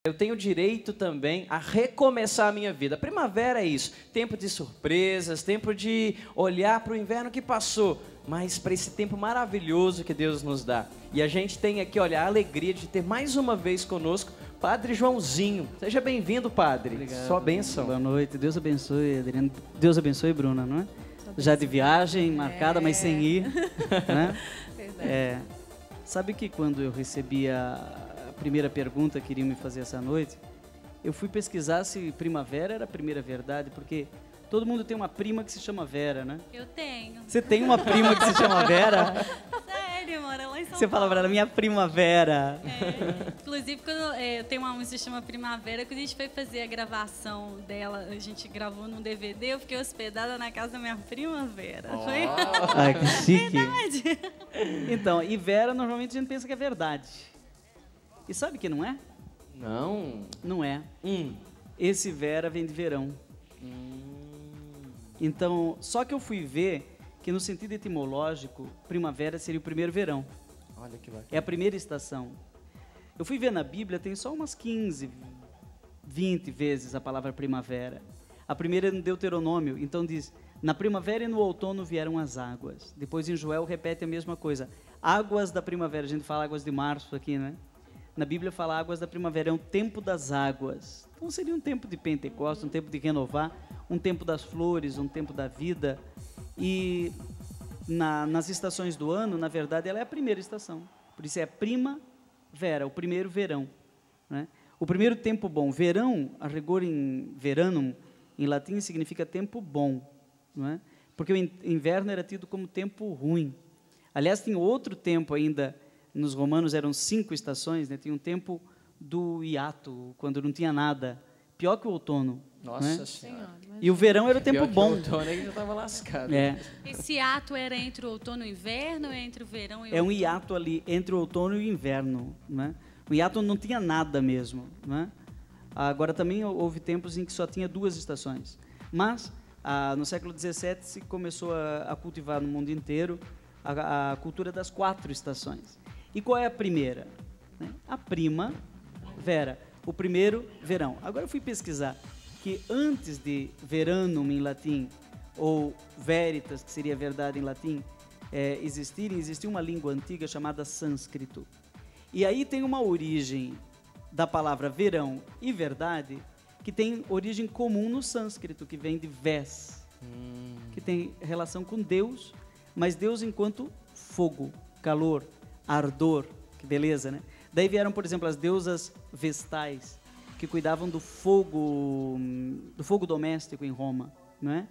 Eu tenho direito também a recomeçar a minha vida. A primavera é isso, tempo de surpresas, tempo de olhar para o inverno que passou, mas para esse tempo maravilhoso que Deus nos dá. E a gente tem aqui, olha, a alegria de ter mais uma vez conosco Padre Joãozinho. Seja bem-vindo, Padre. Obrigado. Sua bênção. Boa noite. Deus abençoe, Adriano. Deus abençoe, Bruna, não é? Já de viagem, marcada, mas sem ir. Né? Verdade. Sabe que quando eu recebi a primeira pergunta que iriam me fazer essa noite, eu fui pesquisar se primavera era a primeira verdade, porque todo mundo tem uma prima que se chama Vera, né? Eu tenho. Você tem uma prima que se chama Vera? Sério, mora lá em São Você Paulo. fala pra ela, minha primavera. Inclusive, quando, eu tenho uma música que se chama Primavera, quando a gente foi fazer a gravação dela, a gente gravou num DVD, eu fiquei hospedada na casa da minha primavera. Foi Ai, que chique. verdade. Então, e Vera, normalmente a gente pensa que é verdade. E sabe que não é? Não. Não é. Esse Vera vem de verão. Então, só que eu fui ver que no sentido etimológico, primavera seria o primeiro verão. Olha que bacana. É a primeira estação. Eu fui ver na Bíblia, tem só umas 15, 20 vezes a palavra primavera. A primeira é no Deuteronômio, então diz, na primavera e no outono vieram as águas. Depois em Joel repete a mesma coisa. Águas da primavera, a gente fala águas de março aqui, né? Na Bíblia fala águas da primavera, é um tempo das águas. Então seria um tempo de Pentecostes, um tempo de renovar, um tempo das flores, um tempo da vida. E nas estações do ano, na verdade, ela é a primeira estação. Por isso é primavera, o primeiro verão. Né? O primeiro tempo bom. Verão, a rigor em veranum, em latim, significa tempo bom. Não é? Porque o inverno era tido como tempo ruim. Aliás, tem outro tempo ainda. Nos romanos eram 5 estações, né? Tinha um tempo do hiato, quando não tinha nada. Pior que o outono. Nossa né? Senhora. E o verão era o tempo Pior que bom. o outono aí já estava lascado. É. Esse ato era entre o outono e o inverno ou entre o verão e o É um hiato ali entre o outono e o inverno. Né? O hiato não tinha nada mesmo. Né? Agora também houve tempos em que só tinha 2 estações. Mas no século XVII se começou a cultivar no mundo inteiro a cultura das 4 estações. E qual é a primeira? A primavera, o primeiro verão. Agora eu fui pesquisar que antes de veranum em latim, ou veritas, que seria verdade em latim, existia uma língua antiga chamada sânscrito. E aí tem uma origem da palavra verão e verdade, que tem origem comum no sânscrito, que vem de ves, que tem relação com Deus, mas Deus enquanto fogo, calor, ardor, que beleza, né? Daí vieram, por exemplo, as deusas vestais, que cuidavam do fogo doméstico em Roma, não é?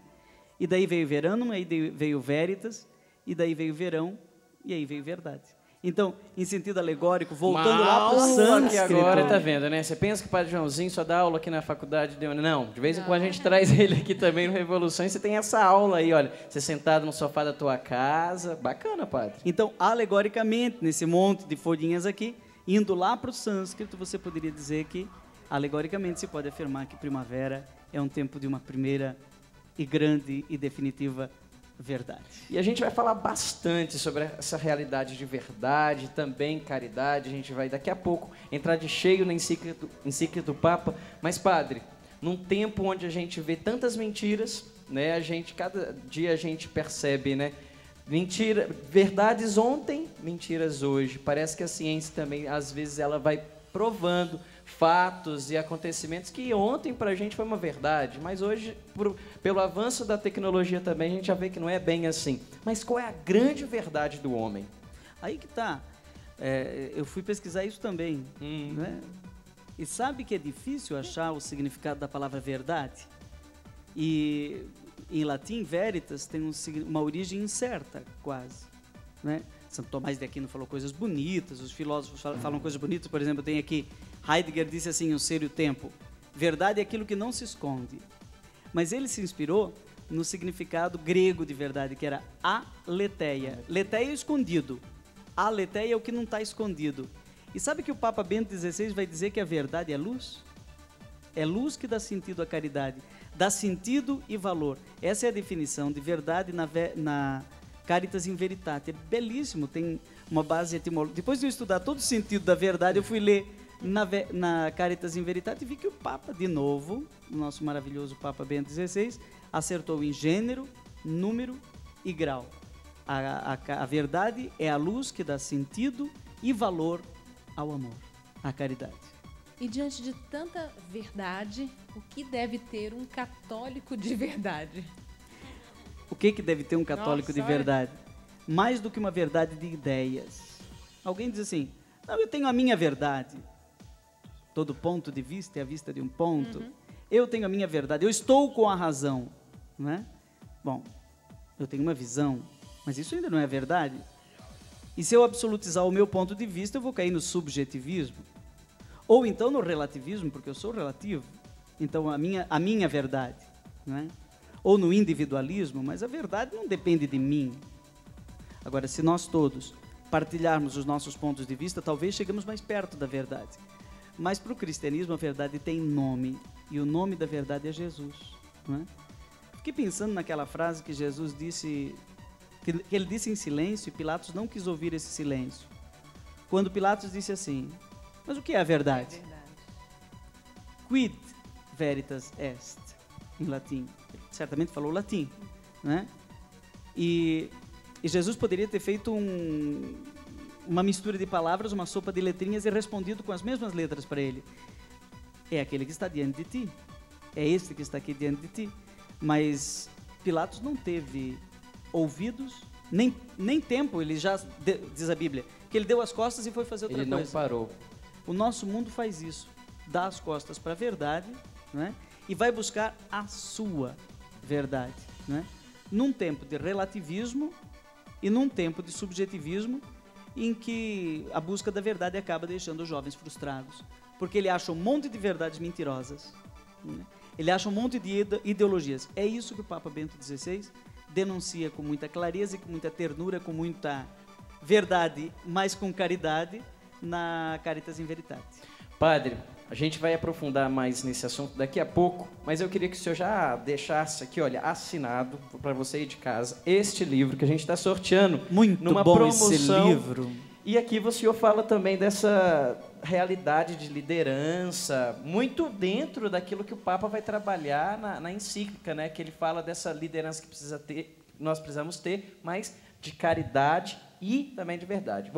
E daí veio veranum, aí veio veritas, e daí veio verão, e aí veio verdade. Então, em sentido alegórico, voltando lá para o sânscrito. Agora, tá vendo, né? Você pensa que o Padre Joãozinho só dá aula aqui na faculdade? Não, de vez em quando a gente traz ele aqui também no Revolução, e você tem essa aula aí, olha, você sentado no sofá da tua casa, bacana, Padre. Então, alegoricamente, nesse monte de folhinhas aqui, indo lá para o sânscrito, você poderia dizer que, alegoricamente, se pode afirmar que primavera é um tempo de uma primeira e grande e definitiva verdade. E a gente vai falar bastante sobre essa realidade de verdade, também caridade. A gente vai daqui a pouco entrar de cheio na encíclica do Papa. Mas, Padre, num tempo onde a gente vê tantas mentiras, né? Cada dia a gente percebe, né? Verdades ontem, mentiras hoje. Parece que a ciência também, às vezes, ela vai provando fatos e acontecimentos que ontem para a gente foi uma verdade, mas hoje, pelo avanço da tecnologia também, a gente já vê que não é bem assim. Mas qual é a grande verdade do homem? Aí que tá. Eu fui pesquisar isso também. Né? E sabe que é difícil achar o significado da palavra verdade? E em latim, veritas tem uma origem incerta, quase. Né? Santo Tomás de Aquino falou coisas bonitas, os filósofos falam coisas bonitas. Por exemplo, tem aqui, Heidegger disse assim, O Ser e o Tempo, verdade é aquilo que não se esconde. Mas ele se inspirou no significado grego de verdade, que era aletheia. Letheia é escondido, aletheia é o que não está escondido. E sabe que o Papa Bento XVI vai dizer que a verdade é luz? É luz que dá sentido à caridade, dá sentido e valor. Essa é a definição de verdade na Caritas in Veritate. É belíssimo, tem uma base etimológica. Depois de eu estudar todo o sentido da verdade, eu fui ler Na Caritas in Veritate vi que o Papa, de novo, o nosso maravilhoso Papa Bento XVI, acertou em gênero, número e grau. A verdade é a luz que dá sentido e valor ao amor, à caridade. E diante de tanta verdade, o que deve ter um católico de verdade? O que deve ter um católico de Nossa, verdade? Mais do que uma verdade de ideias. Alguém diz assim, não, eu tenho a minha verdade. Todo ponto de vista é a vista de um ponto. Eu tenho a minha verdade, eu estou com a razão. Não é? Bom, eu tenho uma visão, mas isso ainda não é verdade. E se eu absolutizar o meu ponto de vista, eu vou cair no subjetivismo. Ou então no relativismo, porque eu sou relativo. Então a minha verdade. Não é? Ou no individualismo, mas a verdade não depende de mim. Agora, se nós todos partilharmos os nossos pontos de vista, talvez chegamos mais perto da verdade. Mas para o cristianismo a verdade tem nome, e o nome da verdade é Jesus. Não é? Fiquei pensando naquela frase que Jesus disse, que ele disse em silêncio, e Pilatos não quis ouvir esse silêncio. Quando Pilatos disse assim, mas o que é a verdade? É verdade. Quid veritas est, em latim. Ele certamente falou latim, né? E Jesus poderia ter feito uma mistura de palavras, uma sopa de letrinhas e respondido com as mesmas letras para ele. É aquele que está diante de ti. É este que está aqui diante de ti. Mas Pilatos não teve ouvidos, nem tempo, ele já, diz a Bíblia, que ele deu as costas e foi fazer outra coisa. Ele não parou. O nosso mundo faz isso, dá as costas para a verdade, né? E vai buscar a sua verdade, né? Num tempo de relativismo e num tempo de subjetivismo em que a busca da verdade acaba deixando os jovens frustrados, porque ele acha um monte de verdades mentirosas, né? Ele acha um monte de ideologias. É isso que o Papa Bento XVI denuncia com muita clareza e com muita ternura, com muita verdade, mas com caridade, na Caritas in Veritate. Padre, a gente vai aprofundar mais nesse assunto daqui a pouco, mas eu queria que o senhor já deixasse aqui, olha, assinado para você ir de casa, este livro que a gente está sorteando. Muito numa bom promoção. esse livro. E aqui o senhor fala também dessa realidade de liderança, muito dentro daquilo que o Papa vai trabalhar na encíclica, né? Que ele fala dessa liderança que nós precisamos ter, mas de caridade e também de verdade.